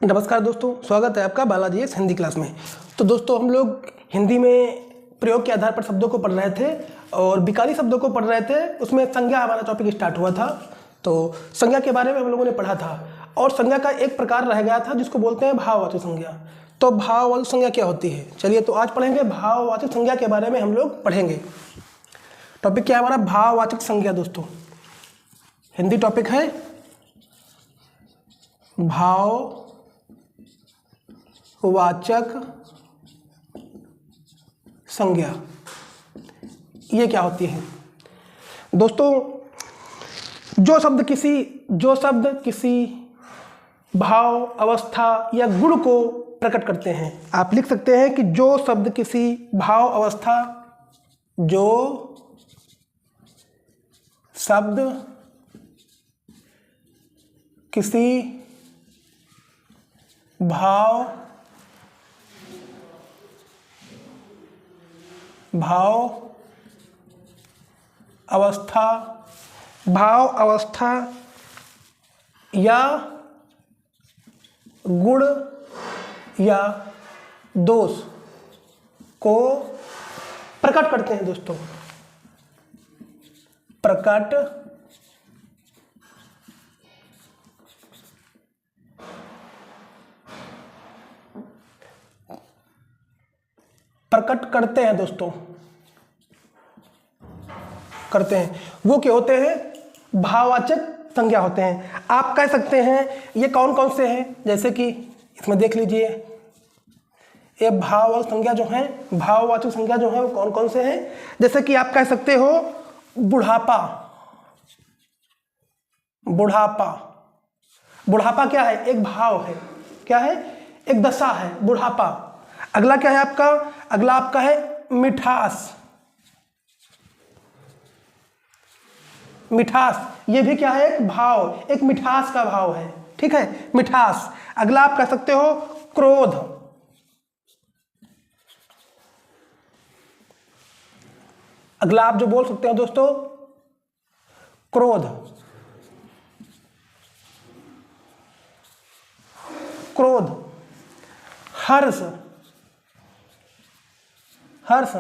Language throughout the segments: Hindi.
नमस्कार दोस्तों, स्वागत है आपका बालाजी एस हिंदी क्लास में। तो दोस्तों हम लोग हिंदी में प्रयोग के आधार पर शब्दों को पढ़ रहे थे और विकारी शब्दों को पढ़ रहे थे। उसमें संज्ञा हमारा टॉपिक स्टार्ट हुआ था। तो संज्ञा के बारे में हम लोगों ने पढ़ा था और संज्ञा का एक प्रकार रह गया था जिसको बोलते हैं भाववाचक संज्ञा। तो भाववाचक संज्ञा क्या होती है, चलिए तो आज पढ़ेंगे भाववाचक संज्ञा के बारे में हम लोग पढ़ेंगे। टॉपिक क्या है हमारा? भाववाचक संज्ञा। दोस्तों हिंदी टॉपिक है भाववाचक संज्ञा। ये क्या होती है दोस्तों? जो शब्द किसी भाव, अवस्था या गुण को प्रकट करते हैं। आप लिख सकते हैं कि जो शब्द किसी भाव, अवस्था, जो शब्द किसी भाव, अवस्था या गुण या दोष को प्रकट करते हैं। दोस्तों प्रकट करते हैं दोस्तों, करते हैं, वो क्या होते हैं? भाववाचक संज्ञा होते हैं। आप कह सकते हैं ये कौन कौन से हैं, जैसे कि इसमें देख लीजिए, ये भाववाचक संज्ञा जो है, भाववाचक संज्ञा जो है वो कौन कौन से हैं। जैसे कि आप कह सकते हो बुढ़ापा। बुढ़ापा क्या है? एक भाव है। क्या है? एक दशा है बुढ़ापा। अगला क्या है आपका? अगला आपका है मिठास। ये भी क्या है? एक भाव, एक मिठास का भाव है। ठीक है, मिठास। अगला आप कह सकते हो क्रोध। अगला आप जो बोल सकते हो दोस्तों, क्रोध। हर्ष,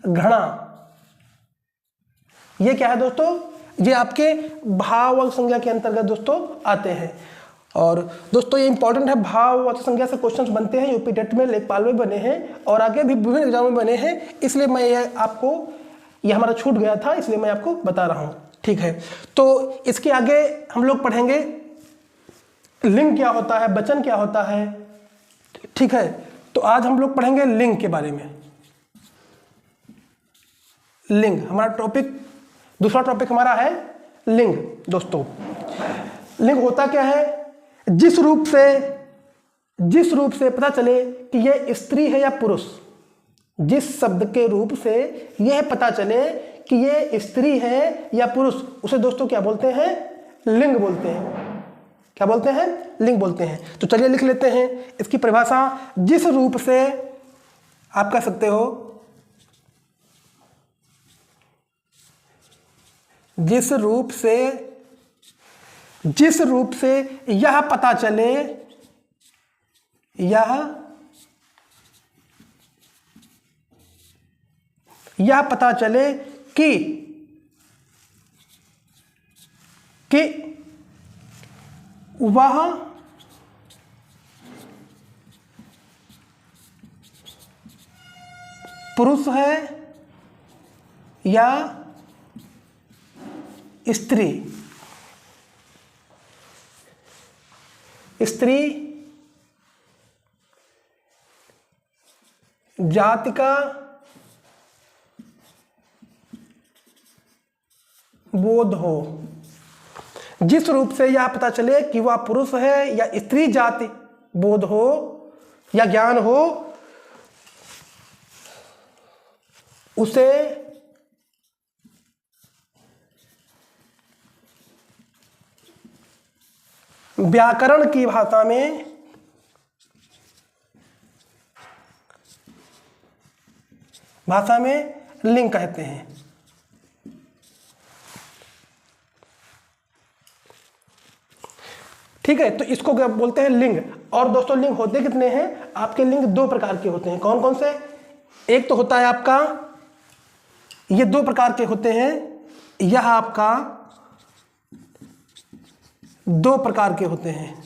घृणा। ये क्या है दोस्तों? ये आपके भाववाचक संज्ञा के अंतर्गत दोस्तों आते हैं। और दोस्तों ये इंपॉर्टेंट है, भाववाचक संज्ञा से क्वेश्चंस बनते हैं। यूपी टेट में, लेखपाल में बने हैं और आगे भी विभिन्न एग्जाम में बने हैं। इसलिए मैं ये हमारा छूट गया था, इसलिए मैं आपको बता रहा हूँ। ठीक है, तो इसके आगे हम लोग पढ़ेंगे लिंग क्या होता है, वचन क्या होता है। ठीक है, तो आज हम लोग पढ़ेंगे लिंग के बारे में। लिंग हमारा टॉपिक, दूसरा टॉपिक हमारा है लिंग। दोस्तों लिंग होता क्या है? जिस रूप से पता चले कि यह स्त्री है या पुरुष। जिस शब्द के रूप से यह पता चले कि यह स्त्री है या पुरुष, उसे दोस्तों क्या बोलते हैं? लिंग बोलते हैं। क्या बोलते हैं? लिंग बोलते हैं। तो चलिए लिख लेते हैं इसकी परिभाषा। जिस रूप से, आप कह सकते हो जिस रूप से यह पता चले, यह पता चले कि वह पुरुष है या स्त्री जाति का बोध हो। जिस रूप से यह पता चले कि वह पुरुष है या स्त्री जाति बोध हो या ज्ञान हो, उसे व्याकरण की भाषा में भाषा में लिंग कहते हैं। ठीक है, तो इसको क्या बोलते हैं, लिंग। और दोस्तों लिंग होते कितने हैं आपके, लिंग दो प्रकार के होते हैं। कौन कौन से, एक तो होता है आपका, ये दो प्रकार के होते हैं, यह आपका दो प्रकार के होते हैं।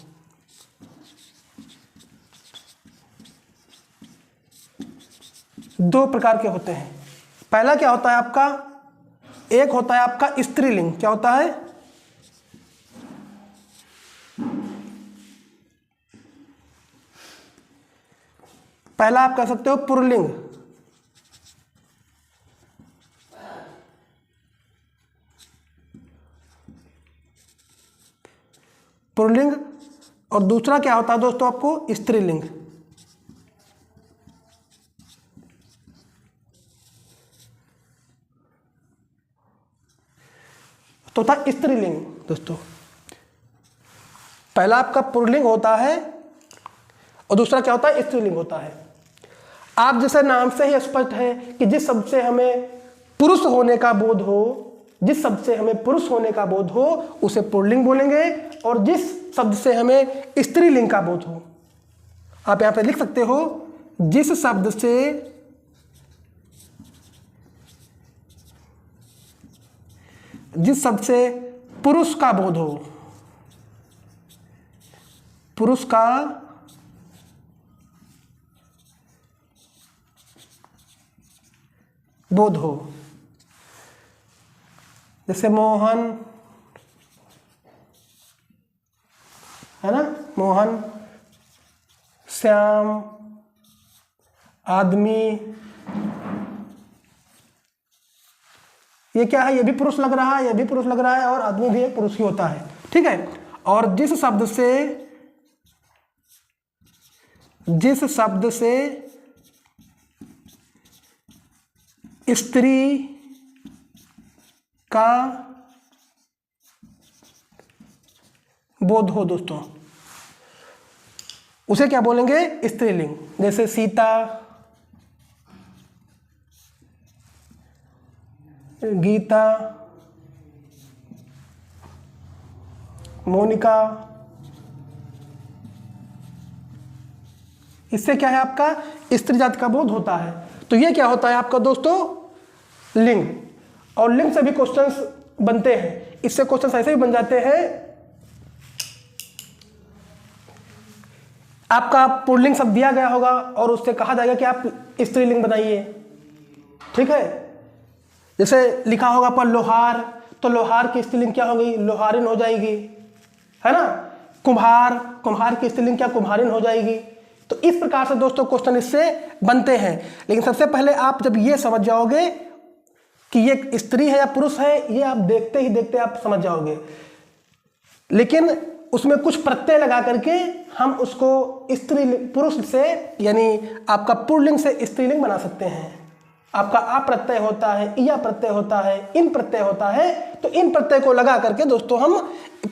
दो प्रकार के होते हैं। पहला क्या होता है आपका, एक होता है आपका स्त्रीलिंग। क्या होता है, पहला आप कह सकते हो पुल्लिंग। पुल्लिंग। और दूसरा क्या होता है दोस्तों आपको, स्त्रीलिंग। तो था स्त्रीलिंग दोस्तों। पहला आपका पुल्लिंग होता है और दूसरा क्या होता है, स्त्रीलिंग होता है। आप जैसे नाम से ही स्पष्ट है कि जिस शब्द से हमें पुरुष होने का बोध हो, जिस शब्द से हमें पुरुष होने का बोध हो उसे पुल्लिंग बोलेंगे, और जिस शब्द से हमें स्त्रीलिंग का बोध हो, आप यहां पे लिख सकते हो, जिस शब्द से पुरुष का बोध हो, पुरुष का बोध हो, जैसे मोहन है ना, मोहन, श्याम, आदमी, ये क्या है, ये भी पुरुष लग रहा है, ये भी पुरुष लग रहा है, और आदमी भी एक पुरुष ही होता है। ठीक है, और जिस शब्द से स्त्री का बोध हो दोस्तों, उसे क्या बोलेंगे, स्त्रीलिंग। जैसे सीता, गीता, मोनिका, इससे क्या है आपका स्त्री जाति का बोध होता है। तो ये क्या होता है आपका दोस्तों, लिंग। और लिंग से भी क्वेश्चंस बनते हैं, इससे क्वेश्चंस ऐसे भी बन जाते हैं, आपका पुल्लिंग शब्द दिया गया होगा और उससे कहा जाएगा कि आप स्त्रीलिंग बनाइए। ठीक है, जैसे लिखा होगा पर लोहार, तो लोहार की स्त्रीलिंग क्या हो गई, लोहारिन हो जाएगी, है ना। कुम्हार, कुम्हार की स्त्रीलिंग क्या, कुम्हारिन हो जाएगी। तो इस प्रकार से दोस्तों क्वेश्चन इससे बनते हैं। लेकिन सबसे पहले आप जब ये समझ जाओगे कि ये स्त्री है या पुरुष है, ये आप देखते ही देखते आप समझ जाओगे, लेकिन उसमें कुछ प्रत्यय लगा करके हम उसको स्त्री पुरुष से, यानी आपका पुल्लिंग से स्त्रीलिंग बना सकते हैं। आपका आ प्रत्यय होता है, या प्रत्यय होता है, इन प्रत्यय होता है, तो इन प्रत्यय को लगा करके दोस्तों हम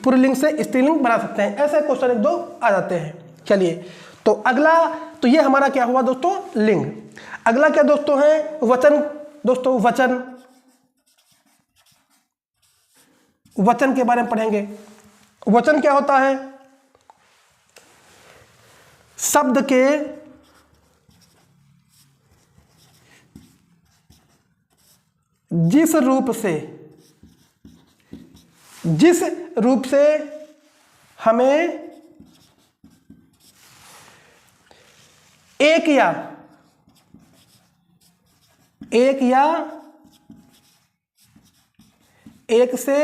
पुल्लिंग से स्त्रीलिंग बना सकते हैं। ऐसे क्वेश्चन एक दो आ जाते हैं। चलिए, तो अगला, तो ये हमारा क्या हुआ दोस्तों, लिंग। अगला क्या दोस्तों है, वचन। दोस्तों वचन, वचन के बारे में पढ़ेंगे। वचन क्या होता है, शब्द के जिस रूप से हमें एक या एक से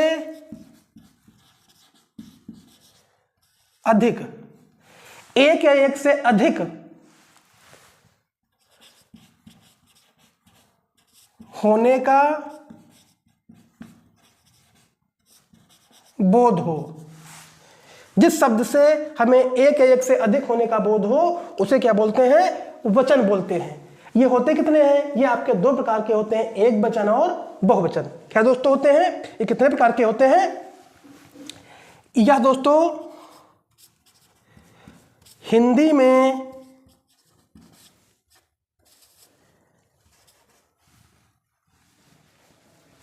अधिक, एक या एक से अधिक होने का बोध हो। जिस शब्द से हमें एक या एक से अधिक होने का बोध हो उसे क्या बोलते हैं, वचन बोलते हैं। ये होते कितने हैं, ये आपके दो प्रकार के होते हैं, एक वचन और बहुवचन। क्या दोस्तों होते हैं, ये कितने प्रकार के होते हैं, यह दोस्तों हिंदी में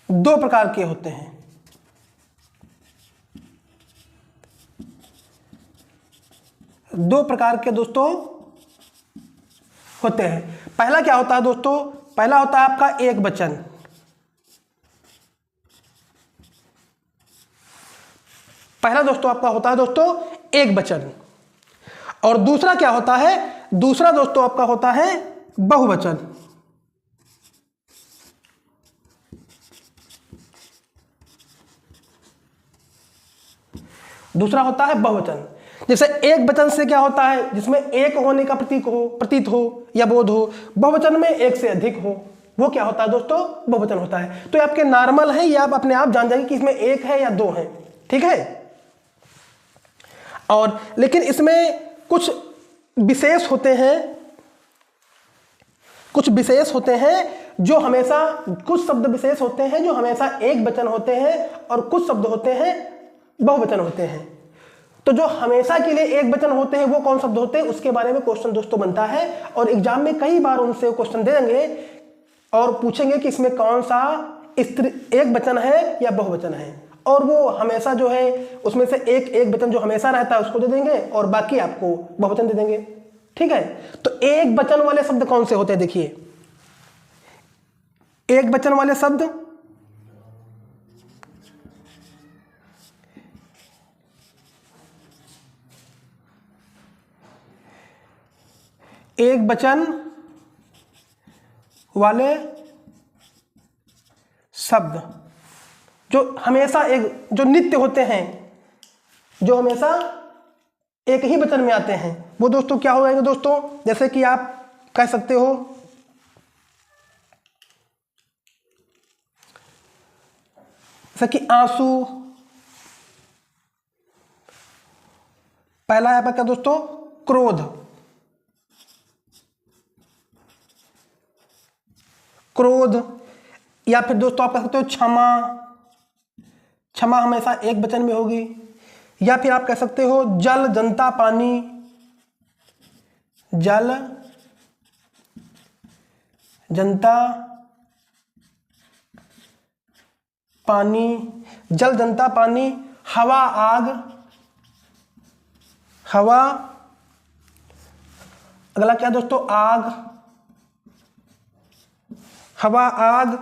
दो प्रकार के होते हैं। दो प्रकार के दोस्तों होते हैं। पहला क्या होता है दोस्तों, पहला होता है आपका एक वचन। पहला दोस्तों आपका होता है दोस्तों एक वचन। और दूसरा क्या होता है, दूसरा दोस्तों आपका होता है बहुवचन। दूसरा होता है बहुवचन। जैसे एक वचन से क्या होता है, जिसमें एक होने का प्रतीत हो या बोध हो। बहुवचन में एक से अधिक हो, वो क्या होता है दोस्तों, बहुवचन होता है। तो ये आपके नॉर्मल है, ये आप अपने आप जान जाएंगे कि इसमें एक है या दो है, ठीक है। और लेकिन इसमें कुछ विशेष होते हैं, कुछ विशेष होते हैं जो हमेशा, कुछ शब्द विशेष होते हैं जो हमेशा एक वचन होते हैं और कुछ शब्द होते हैं बहुवचन होते हैं। तो जो हमेशा के लिए एक वचन होते हैं वो कौन शब्द होते हैं, उसके बारे में क्वेश्चन दोस्तों बनता है और एग्जाम में कई बार उनसे क्वेश्चन दे देंगे और पूछेंगे कि इसमें कौन सा स्त्री एक वचन है या बहुवचन है। और वो हमेशा जो है उसमें से एक वचन जो हमेशा रहता है उसको दे देंगे और बाकी आपको बहुवचन दे देंगे, ठीक है। तो एक वचन वाले शब्द कौन से होते हैं, देखिए एक वचन वाले शब्द एक वचन वाले शब्द जो हमेशा एक, जो नित्य होते हैं, जो हमेशा एक ही वचन में आते हैं, वो दोस्तों क्या हो जाएंगे दोस्तों। जैसे कि आप कह सकते हो जैसे कि आंसू, पहला है आपका क्या दोस्तों, क्रोध। क्रोध, या फिर दोस्तों आप कह सकते हो क्षमा। क्षमा हमेशा एक वचन में होगी। या फिर आप कह सकते हो जल, जनता, पानी। जल, जनता, पानी। जल, जनता, पानी। हवा, आग। हवा, अगला क्या दोस्तों, आग। हवा, आग।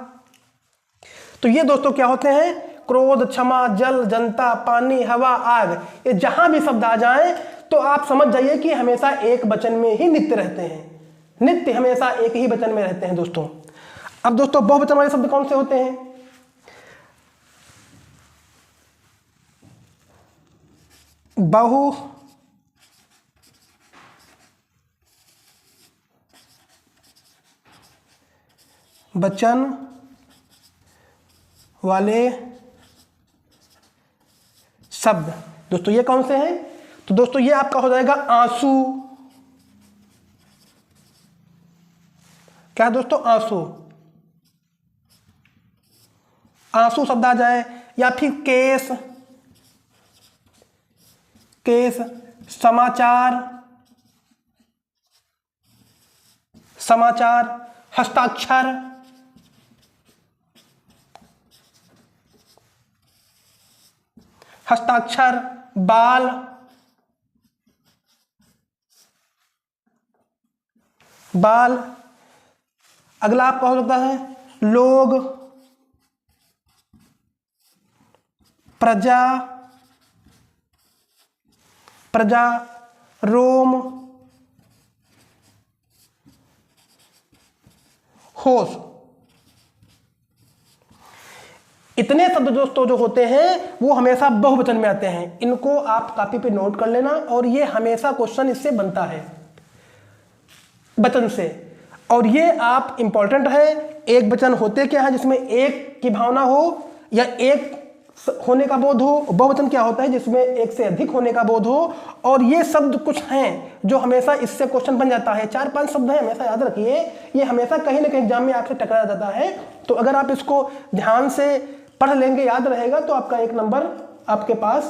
तो ये दोस्तों क्या होते हैं, क्रोध, क्षमा, जल, जनता, पानी, हवा, आग। ये जहां भी शब्द आ जाएं तो आप समझ जाइए कि हमेशा एक वचन में ही नित्य रहते हैं। नित्य हमेशा एक ही वचन में रहते हैं दोस्तों। अब दोस्तों बहुवचन वाले शब्द कौन से होते हैं, बहु वचन वाले शब्द दोस्तों ये कौन से हैं, तो दोस्तों ये आपका हो जाएगा आंसू। क्या दोस्तों, आंसू। आंसू शब्द आ जाए। या फिर केस। केस, समाचार। समाचार, हस्ताक्षर। हस्ताक्षर, बाल। बाल, अगला आपका हो सकता है लोग, प्रजा। प्रजा, रोम, होश। इतने शब्द दोस्तों जो होते हैं वो हमेशा बहुवचन में आते हैं। इनको आप कॉपी पे नोट कर लेना और ये हमेशा क्वेश्चन इससे बनता है, वचन से। और ये आप इंपॉर्टेंट है। एक वचन होते क्या है, जिसमें एक की भावना हो या एक होने का बोध हो। बहुवचन क्या होता है, जिसमें एक से अधिक होने का बोध हो। और ये शब्द कुछ हैं जो हमेशा इससे क्वेश्चन बन जाता है। 4-5 शब्द हैं, हमेशा याद रखिए। ये हमेशा कहीं ना कहीं एग्जाम में आपसे टकरा जाता है। तो अगर आप इसको ध्यान से पढ़ लेंगे, याद रहेगा, तो आपका 1 नंबर आपके पास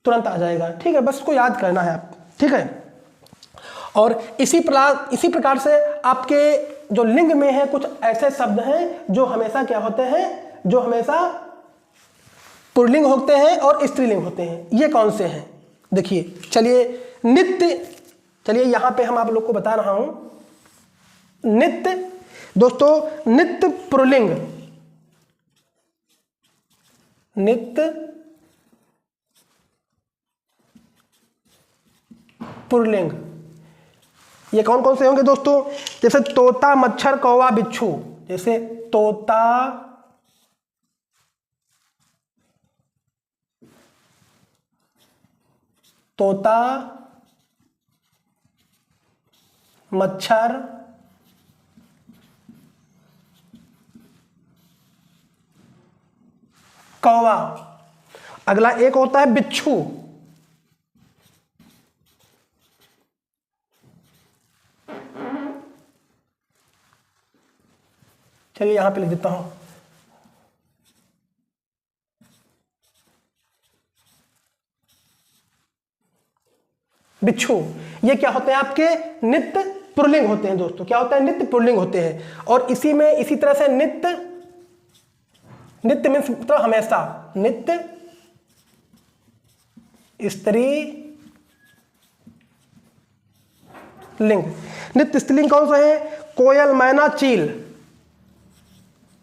तुरंत आ जाएगा, ठीक है। बस इसको याद करना है आप, ठीक है। और इसी प्रकार से आपके जो लिंग में है कुछ ऐसे शब्द हैं जो हमेशा क्या होते हैं, जो हमेशा पुल्लिंग होते हैं और स्त्रीलिंग होते हैं। ये कौन से हैं, देखिए, चलिए नित्य, चलिए यहां पे हम आप लोग को बता रहा हूं, नित्य दोस्तों, नित्य पुल्लिंग, नित्य पुल्लिंग ये कौन कौन से होंगे दोस्तों? जैसे तोता, मच्छर, कौवा, बिच्छू। जैसे तोता, तोता, मच्छर, कौवा। अगला एक होता है बिच्छू। चलिए यहां पे लिख देता हूं, बिच्छू। ये क्या होते हैं? आपके नित्य पुल्लिंग होते हैं दोस्तों। क्या होता है? नित्य पुल्लिंग होते हैं। और इसी में इसी तरह से नित्य, नित्य मीन्स मतलब हमेशा, नित्य स्त्री लिंग। नित्य स्त्रीलिंग कौन सा है? कोयल, मैना, चील।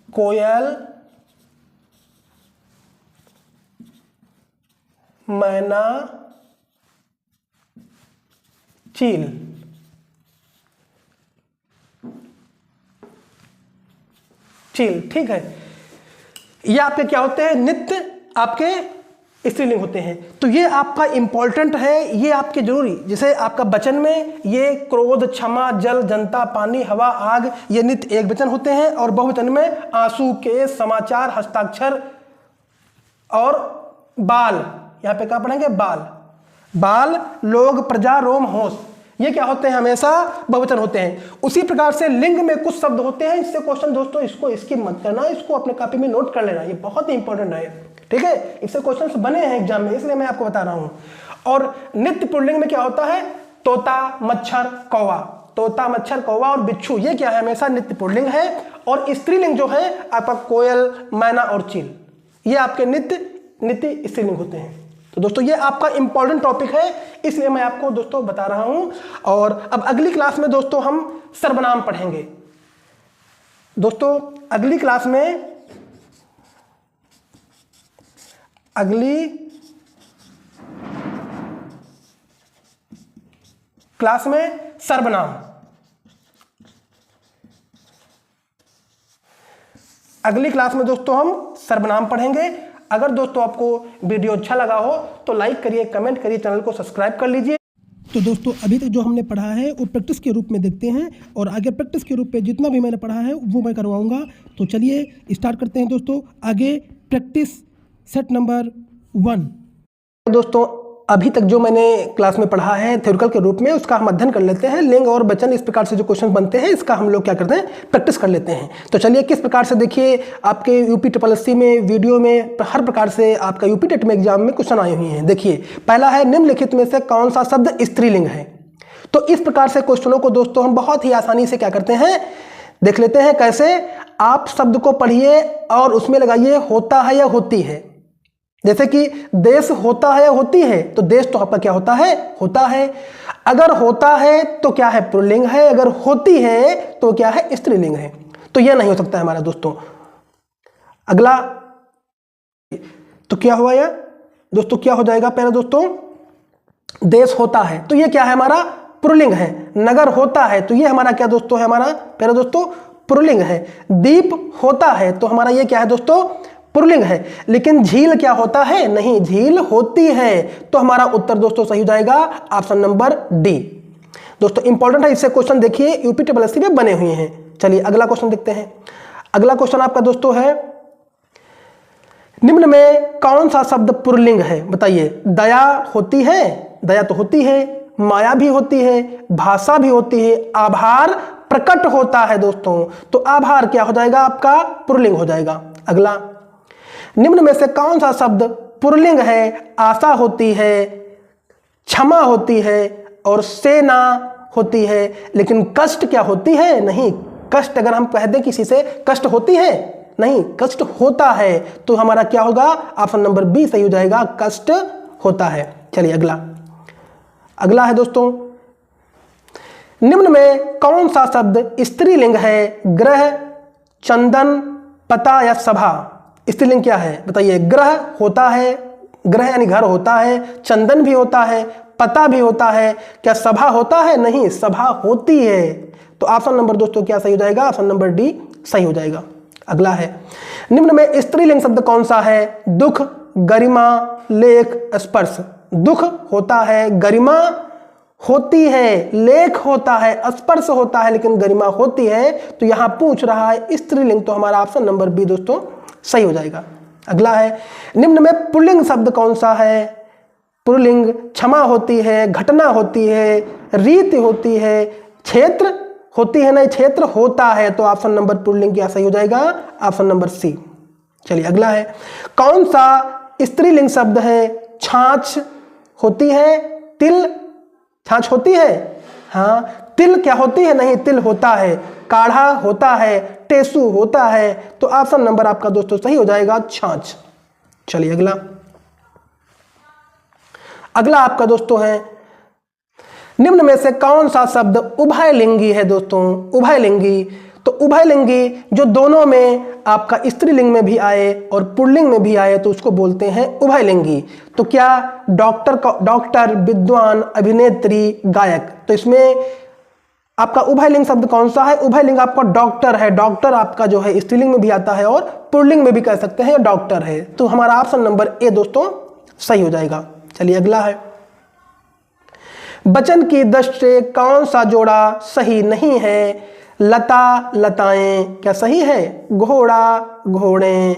कोयल, मैना, चील। चील, ठीक है। ये आपके क्या होते हैं? नित्य आपके स्त्रीलिंग होते हैं। तो ये आपका इंपॉर्टेंट है, ये आपके जरूरी। जैसे आपका वचन में ये क्रोध, क्षमा, जल, जनता, पानी, हवा, आग, ये नित्य एक वचन होते हैं। और बहुवचन में आंसू, केस, समाचार, हस्ताक्षर और बाल। यहां पे क्या पढ़ेंगे? बाल। बाल, लोग, प्रजा, रोम, होश, ये क्या होते हैं? हमेशा बहुवचन होते हैं। उसी प्रकार से लिंग में कुछ शब्द होते हैं। इससे क्वेश्चन दोस्तों इसको स्किप मत करना, इसको अपने कॉपी में नोट कर लेना, ये बहुत ही इंपॉर्टेंट है, ठीक है। इससे क्वेश्चंस बने हैं एग्जाम में, इसलिए मैं आपको बता रहा हूं। और नित्य पुल्लिंग में क्या होता है? तोता, मच्छर, कौवा। तोता, मच्छर, कौवा और बिच्छू, ये क्या है? हमेशा नित्य पुल्लिंग है। और स्त्रीलिंग जो है आपका कोयल, मैना और चील, ये आपके नित्य स्त्रीलिंग होते हैं। तो दोस्तों ये आपका इंपॉर्टेंट टॉपिक है, इसलिए मैं आपको दोस्तों बता रहा हूं। और अब अगली क्लास में दोस्तों हम सर्वनाम पढ़ेंगे। दोस्तों अगली क्लास में, अगली क्लास में सर्वनाम, अगली क्लास में दोस्तों हम सर्वनाम पढ़ेंगे। अगर दोस्तों आपको वीडियो अच्छा लगा हो तो लाइक करिए, कमेंट करिए, चैनल को सब्सक्राइब कर लीजिए। तो दोस्तों अभी तक जो हमने पढ़ा है वो प्रैक्टिस के रूप में देखते हैं, और आगे प्रैक्टिस के रूप में जितना भी मैंने पढ़ा है वो मैं करवाऊंगा। तो चलिए स्टार्ट करते हैं दोस्तों। आगे प्रैक्टिस सेट नंबर 1। दोस्तों अभी तक जो मैंने क्लास में पढ़ा है थ्योरिकल के रूप में, उसका हम अध्ययन कर लेते हैं। लिंग और वचन, इस प्रकार से जो क्वेश्चन बनते हैं, इसका हम लोग क्या करते हैं? प्रैक्टिस कर लेते हैं। तो चलिए किस प्रकार से, देखिए आपके यूपी SSC में वीडियो में हर प्रकार से आपका यूपी टेट में एग्जाम में क्वेश्चन आए हुए हैं। देखिए पहला है, निम्नलिखित में से कौन सा शब्द स्त्रीलिंग है? तो इस प्रकार से क्वेश्चनों को दोस्तों हम बहुत ही आसानी से क्या करते हैं, देख लेते हैं। कैसे? आप शब्द को पढ़िए और उसमें लगाइए होता है या होती है। जैसे कि देश होता है या होती है, तो देश तो आपका क्या होता है? होता है। अगर होता है तो क्या है? पुल्लिंग है। अगर होती है तो क्या है? स्त्रीलिंग है। तो यह नहीं हो सकता है हमारा दोस्तों। अगला, तो क्या हुआ यह दोस्तों? क्या हो जाएगा? पहले दोस्तों देश होता है तो यह क्या है? हमारा पुल्लिंग है। नगर होता है तो यह हमारा क्या दोस्तों है? हमारा पहले दोस्तों पुल्लिंग है। द्वीप होता है तो हमारा यह क्या है दोस्तों? पुल्लिंग है। लेकिन झील क्या होता है? नहीं, झील होती है। तो हमारा उत्तर दोस्तों सही हो जाएगा ऑप्शन नंबर डी। दोस्तों इंपॉर्टेंट है, इससे क्वेश्चन देखिए यूपी SSC में बने हुए हैं। चलिए अगला क्वेश्चन देखते हैं। अगला क्वेश्चन आपका दोस्तों है, निम्न में कौन सा शब्द पुल्लिंग है? बताइए। दया होती है, दया तो होती है। माया भी होती है, भाषा भी होती है। आभार प्रकट होता है दोस्तों, तो आभार क्या हो जाएगा? आपका पुल्लिंग हो जाएगा। अगला, निम्न में से कौन सा शब्द पुल्लिंग है? आशा होती है, क्षमा होती है और सेना होती है। लेकिन कष्ट क्या होती है? नहीं, कष्ट अगर हम कह दें किसी से कष्ट होती है, नहीं, कष्ट होता है। तो हमारा क्या होगा? ऑप्शन नंबर बी सही हो जाएगा, कष्ट होता है। चलिए अगला, अगला है दोस्तों, निम्न में कौन सा शब्द स्त्रीलिंग है? ग्रह, चंदन, पता या सभा। स्त्रीलिंग क्या है बताइए? ग्रह होता है, ग्रह यानी घर होता है, चंदन भी होता है, पता भी होता है, क्या सभा होता है? नहीं, सभा होती है। तो ऑप्शन नंबर दोस्तों क्या सही हो जाएगा? ऑप्शन नंबर डी सही हो जाएगा। अगला है, निम्न में स्त्रीलिंग शब्द कौन सा है? दुख, गरिमा, लेख, स्पर्श। दुख होता है, गरिमा होती है, लेख होता है, स्पर्श होता है, लेकिन गरिमा होती है। तो यहां पूछ रहा है स्त्रीलिंग, तो हमारा ऑप्शन नंबर बी दोस्तों सही हो जाएगा। अगला है, निम्न में पुल्लिंग शब्द कौन सा है? पुल्लिंग क्षमा होती है, घटना होती है, रीति होती है, क्षेत्र होती है, नहीं क्षेत्र होता है। तो ऑप्शन नंबर पुल्लिंग क्या सही हो जाएगा? Option number C. चलिए अगला है, कौन सा स्त्रीलिंग शब्द है? छाछ होती है, तिल, छाछ होती है, हाँ, तिल क्या होती है? नहीं, तिल होता है, काढ़ा होता है, टेसू होता है। तो ऑप्शन नंबर आपका दोस्तों सही हो जाएगा, छाछ। चलिए अगला, अगला आपका दोस्तों है, निम्न में से कौन सा शब्द उभयलिंगी है? दोस्तों उभयलिंगी, तो उभयलिंगी जो दोनों में आपका स्त्रीलिंग में भी आए और पुल्लिंग में भी आए तो उसको बोलते हैं उभयलिंगी। तो क्या डॉक्टर, विद्वान, अभिनेत्री, गायक। तो इसमें आपका उभयलिंग शब्द कौन सा है? उभयलिंग आपका डॉक्टर है। डॉक्टर आपका जो है स्त्रीलिंग में भी आता है और पुल्लिंग में भी कह सकते हैं डॉक्टर है। तो हमारा ऑप्शन नंबर ए दोस्तों सही हो जाएगा। चलिए अगला है, वचन की दृष्टि से कौन सा जोड़ा सही नहीं है? लता, लताएं, क्या सही है? घोड़ा, घोड़े,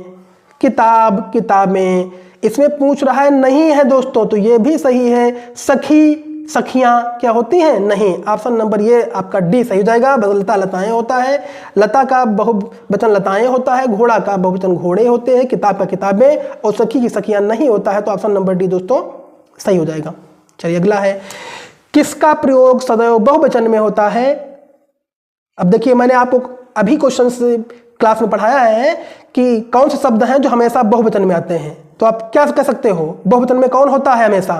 किताब, किताबें। इसमें पूछ रहा है नहीं है दोस्तों, तो ये भी सही है। सखी, सखियां क्या होती हैं? नहीं। ऑप्शन नंबर ये आपका डी सही हो जाएगा। लता, लताएं होता है, लता का बहुवचन लताएं होता है, घोड़ा का बहुवचन घोड़े होते हैं, किताब का किताबें, और सखी की सखियां नहीं होता है। तो ऑप्शन नंबर डी दोस्तों सही हो जाएगा। चलिए अगला है, किसका प्रयोग सदैव बहुवचन में होता है? अब देखिए, मैंने आपको अभी क्वेश्चन क्लास में पढ़ाया है कि कौन से शब्द हैं जो हमेशा बहुवचन में आते हैं। तो आप क्या कह सकते हो बहुवचन में कौन होता है हमेशा?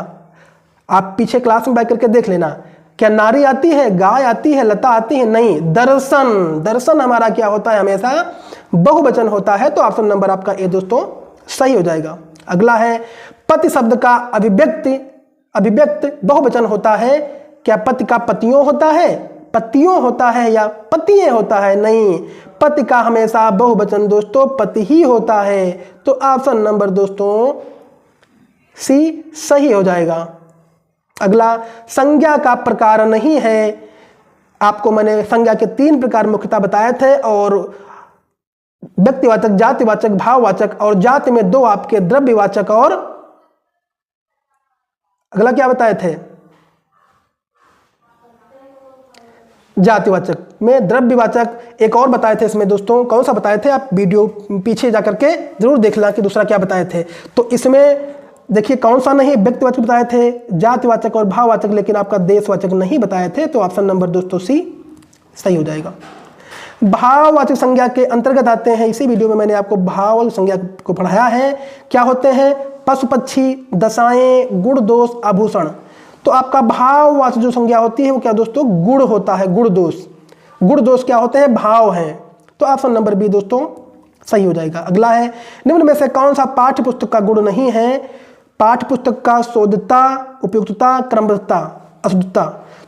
आप पीछे क्लास में बैठ करके देख लेना। क्या नारी आती है, गाय आती है, लता आती है? नहीं। दर्शन, दर्शन हमारा क्या होता है? हमेशा बहुवचन होता है। तो ऑप्शन नंबर आपका ए दोस्तों सही हो जाएगा। अगला है, पति शब्द का अभिव्यक्त बहुवचन होता है। क्या पति का पतियों होता है, पतियों होता है, या पतिये होता है? नहीं, पति का हमेशा बहुवचन दोस्तों पति ही होता है। तो ऑप्शन नंबर दोस्तों सी सही हो जाएगा। अगला, संज्ञा का प्रकार नहीं है। आपको मैंने संज्ञा के 3 प्रकार मुख्यतः बताए थे, और व्यक्तिवाचक, जातिवाचक, भाववाचक, और जाति में 2 आपके द्रव्यवाचक, और अगला क्या बताए थे? जातिवाचक में द्रव्यवाचक। एक और बताए थे इसमें दोस्तों, कौन सा बताए थे? आप वीडियो पीछे जाकर के जरूर देख लें कि दूसरा क्या बताए थे। तो इसमें देखिए कौन सा नहीं, व्यक्तिवाचक बताए थे, जातिवाचक और भाववाचक, लेकिन आपका देशवाचक नहीं बताए थे। तो ऑप्शन नंबर दोस्तों सी सही हो जाएगा। भाववाचक संज्ञा के अंतर्गत आते हैं। इसी वीडियो में मैंने आपको भाववाचक संज्ञा को पढ़ाया है। क्या होते हैं? पशु, पक्षी, दशाएं, गुण, दोष, आभूषण। तो आपका भाववाचक जो संज्ञा होती है वो क्या दोस्तों? गुण होता है, गुण दोष। गुण दोष क्या होते हैं? भाव हैं। तो ऑप्शन नंबर बी दोस्तों सही हो जाएगा। अगला है, निम्न में से कौन सा पाठ्य पुस्तक का गुण नहीं है? पाठ्य पुस्तक का शोधता, उपयुक्तता, क्रमबद्धता, अशुद्धता।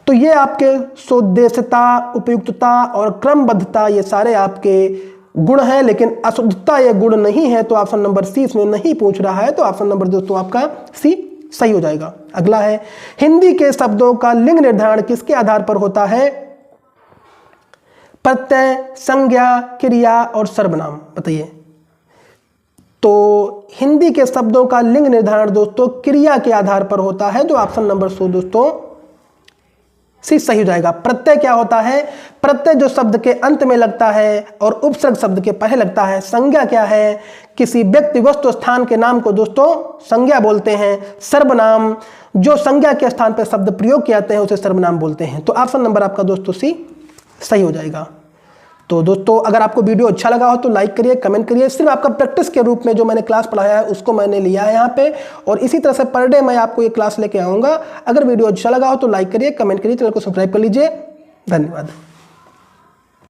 तो ये आपके शोधेशता, उपयुक्तता और क्रमबद्धता ये सारे आपके गुण हैं, लेकिन अशुद्धता ये गुण नहीं है। तो ऑप्शन नंबर सी इसमें नहीं पूछ रहा है। तो ऑप्शन नंबर दोस्तों आपका सी सही हो जाएगा। अगला है, हिंदी के शब्दों का लिंग निर्धारण किसके आधार पर होता है? प्रत्यय, संज्ञा, क्रिया और सर्वनाम। बताइए। तो हिंदी के शब्दों का लिंग निर्धारण दोस्तों क्रिया के आधार पर होता है। तो ऑप्शन नंबर 100 दोस्तों सी सही हो जाएगा। प्रत्यय क्या होता है? प्रत्यय जो शब्द के अंत में लगता है और उपसर्ग शब्द के पहले लगता है। संज्ञा क्या है? किसी व्यक्ति, वस्तु, स्थान के नाम को दोस्तों संज्ञा बोलते हैं। सर्वनाम जो संज्ञा के स्थान पर शब्द प्रयोग किए जाते हैं उसे सर्वनाम बोलते हैं। तो ऑप्शन नंबर आपका दोस्तों सी सही हो जाएगा। तो दोस्तों अगर आपको वीडियो अच्छा लगा हो तो लाइक करिए, कमेंट करिए। सिर्फ आपका प्रैक्टिस के रूप में जो मैंने क्लास पढ़ाया है उसको मैंने लिया है यहाँ पे, और इसी तरह से पर डे मैं आपको ये क्लास लेके आऊँगा। अगर वीडियो अच्छा लगा हो तो लाइक करिए, कमेंट करिए, चैनल को सब्सक्राइब कर लीजिए। धन्यवाद।